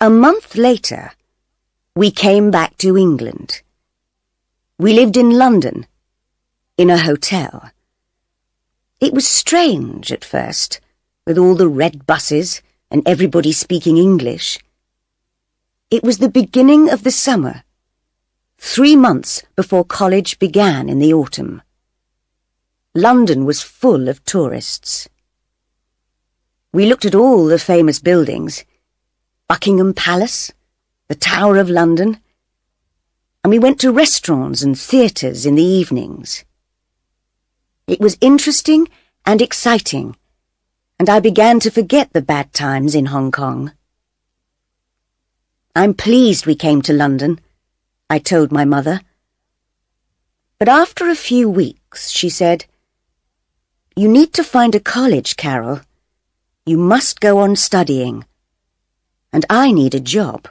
A month later, we came back to England. We lived in London, in a hotel. It was strange at first, with all the red buses and everybody speaking English. It was the beginning of the summer, 3 months before college began in the autumn. London was full of tourists. We looked at all the famous buildings, Buckingham Palace, the Tower of London, and we went to restaurants and theatres in the evenings. It was interesting and exciting, and I began to forget the bad times in Hong Kong. I'm pleased we came to London, I told my mother. But after a few weeks, she said, "You need to find a college, Carol. You must go on studying. And I need a job."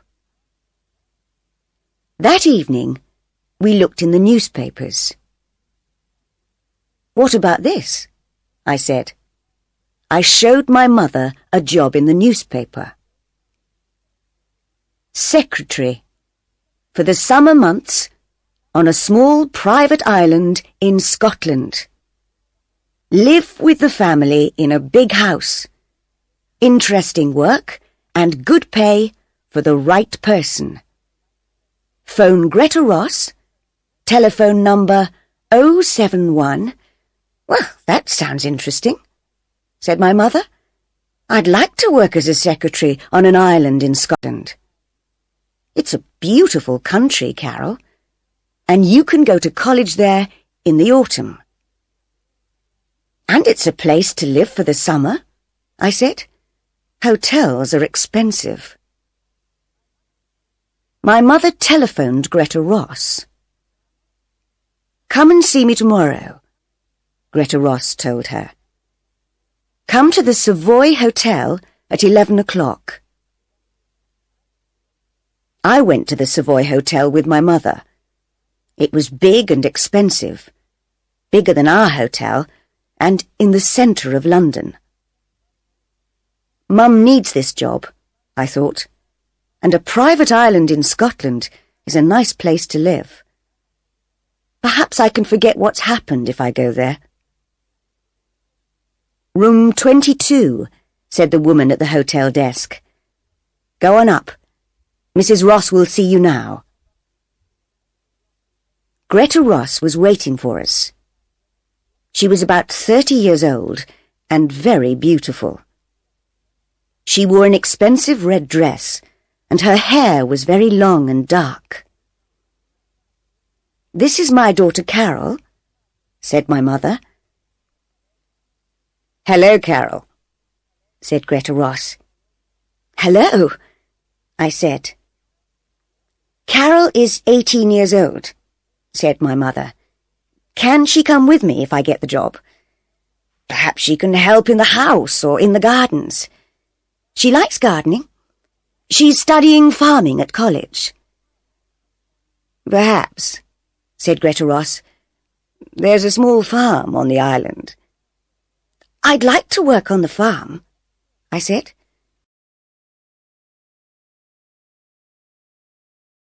That evening, we looked in the newspapers. "What about this?" I said. I showed my mother a job in the newspaper. Secretary, for the summer months, on a small private island in Scotland. Live with the family in a big house. Interesting work and good pay for the right person. Phone Greta Ross, telephone number 071. "Well, that sounds interesting," said my mother. "I'd like to work as a secretary on an island in Scotland. It's a beautiful country, Carol, and you can go to college there in the autumn." "And it's a place to live for the summer," I said. "Hotels are expensive." My mother telephoned Greta Ross. "Come and see me tomorrow," Greta Ross told her. "Come to the Savoy Hotel at 11 o'clock. I went to the Savoy Hotel with my mother. It was big and expensive, bigger than our hotel, and in the centre of London. Mum needs this job, I thought, and a private island in Scotland is a nice place to live. Perhaps I can forget what's happened if I go there. "Room 22, said the woman at the hotel desk. "Go on up. Mrs. Ross will see you now." Greta Ross was waiting for us. She was about 30 years old and very beautiful. She wore an expensive red dress, and her hair was very long and dark. "This is my daughter Carol," said my mother. "Hello, Carol," said Greta Ross. "Hello," I said. "Carol is 18 years old," said my mother. "Can she come with me if I get the job? Perhaps she can help in the house or in the gardens. She likes gardening. She's studying farming at college." "Perhaps," said Greta Ross. "There's a small farm on the island." "I'd like to work on the farm," I said.